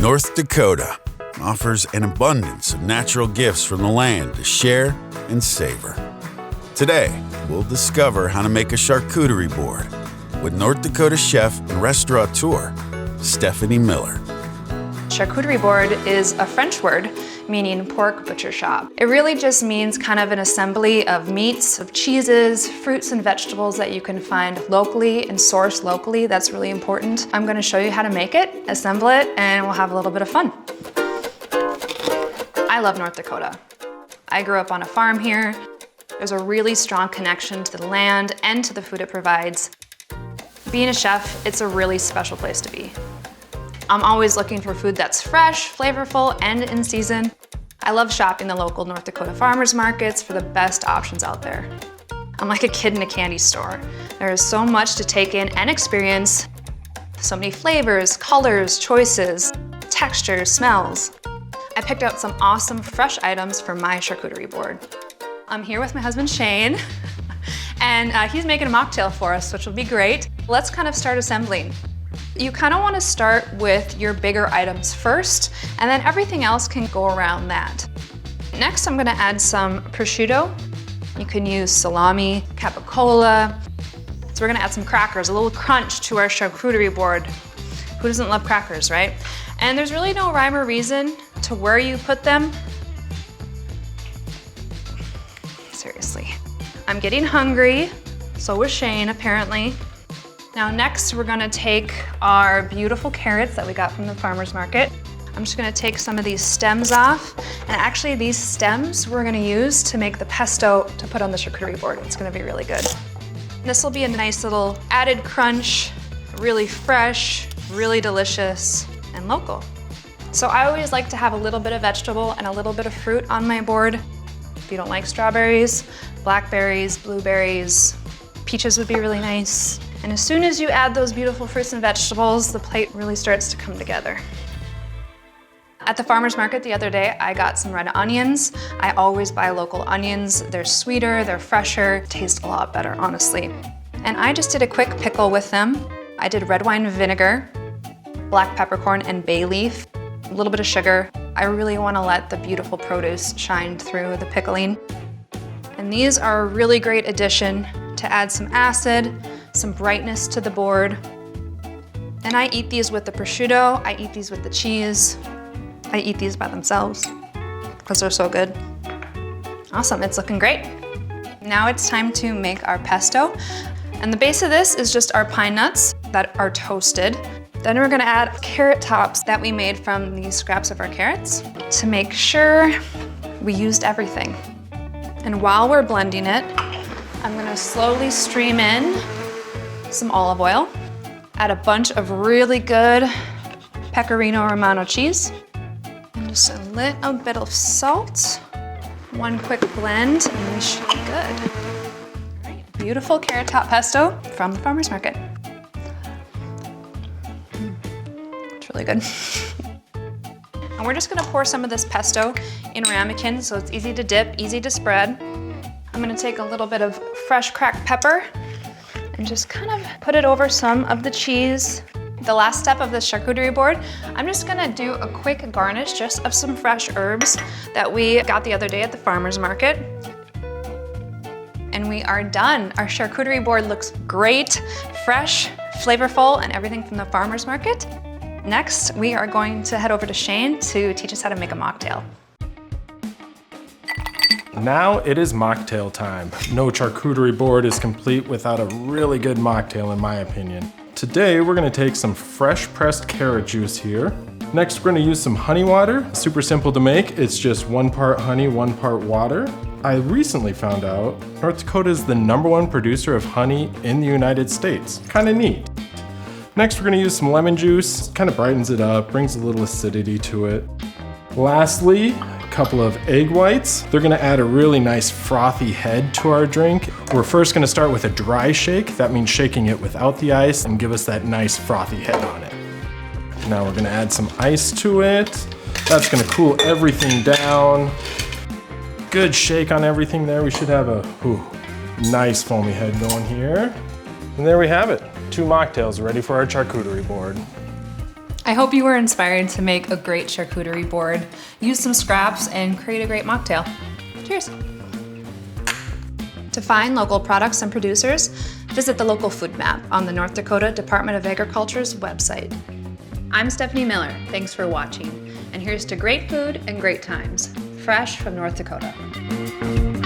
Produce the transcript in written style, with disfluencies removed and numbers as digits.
North Dakota offers an abundance of natural gifts from the land to share and savor. Today, we'll discover how to make a charcuterie board with North Dakota chef and restaurateur, Stephanie Miller. Charcuterie board is a French word meaning pork butcher shop. It really just means kind of an assembly of meats, of cheeses, fruits and vegetables that you can find locally and source locally. That's really important. I'm gonna show you how to make it, assemble it, and we'll have a little bit of fun. I love North Dakota. I grew up on a farm here. There's a really strong connection to the land and to the food it provides. Being a chef, it's a really special place to be. I'm always looking for food that's fresh, flavorful, and in season. I love shopping the local North Dakota farmers markets for the best options out there. I'm like a kid in a candy store. There is so much to take in and experience. So many flavors, colors, choices, textures, smells. I picked out some awesome fresh items for my charcuterie board. I'm here with my husband Shane, and he's making a mocktail for us, which will be great. Let's kind of start assembling. You kind of want to start with your bigger items first, and then everything else can go around that. Next, I'm going to add some prosciutto. You can use salami, capicola. So we're going to add some crackers, a little crunch to our charcuterie board. Who doesn't love crackers, right? And there's really no rhyme or reason to where you put them. Seriously. I'm getting hungry, so was Shane apparently. Now next, we're gonna take our beautiful carrots that we got from the farmer's market. I'm just gonna take some of these stems off, and actually these stems we're gonna use to make the pesto to put on the charcuterie board. It's gonna be really good. This will be a nice little added crunch, really fresh, really delicious, and local. So I always like to have a little bit of vegetable and a little bit of fruit on my board. If you don't like strawberries, blackberries, blueberries, peaches would be really nice. And as soon as you add those beautiful fruits and vegetables, the plate really starts to come together. At the farmer's market the other day, I got some red onions. I always buy local onions. They're sweeter, they're fresher, taste a lot better, honestly. And I just did a quick pickle with them. I did red wine vinegar, black peppercorn, and bay leaf, a little bit of sugar. I really want to let the beautiful produce shine through the pickling. And these are a really great addition to add some acid, some brightness to the board. And I eat these with the prosciutto, I eat these with the cheese, I eat these by themselves because they're so good. Awesome, it's looking great. Now it's time to make our pesto. And the base of this is just our pine nuts that are toasted. Then we're gonna add carrot tops that we made from the scraps of our carrots to make sure we used everything. And while we're blending it, I'm gonna slowly stream in some olive oil, add a bunch of really good Pecorino Romano cheese, and just a little bit of salt. One quick blend, and we should be good. All right, beautiful carrot top pesto from the farmer's market. It's really good. And we're just gonna pour some of this pesto in ramekin so it's easy to dip, easy to spread. I'm gonna take a little bit of fresh cracked pepper and just kind of put it over some of the cheese. The last step of the charcuterie board, I'm just gonna do a quick garnish just of some fresh herbs that we got the other day at the farmer's market. And we are done. Our charcuterie board looks great, fresh, flavorful, and everything from the farmer's market. Next, we are going to head over to Shane to teach us how to make a mocktail. Now it is mocktail time. No charcuterie board is complete without a really good mocktail in my opinion. Today we're gonna take some fresh pressed carrot juice here. Next we're gonna use some honey water. Super simple to make. It's just 1 part honey, 1 part water. I recently found out North Dakota is the #1 producer of honey in the United States. Kinda neat. Next we're gonna use some lemon juice. Kind of brightens it up, brings a little acidity to it. Lastly, couple of egg whites. They're gonna add a really nice frothy head to our drink. We're first gonna start with a dry shake. That means shaking it without the ice and give us that nice frothy head on it. Now we're gonna add some ice to it. That's gonna cool everything down. Good shake on everything there. We should have a nice foamy head going here. And there we have it. 2 mocktails ready for our charcuterie board. I hope you were inspired to make a great charcuterie board, use some scraps, and create a great mocktail. Cheers. To find local products and producers, visit the local food map on the North Dakota Department of Agriculture's website. I'm Stephanie Miller. Thanks for watching. And here's to great food and great times, fresh from North Dakota.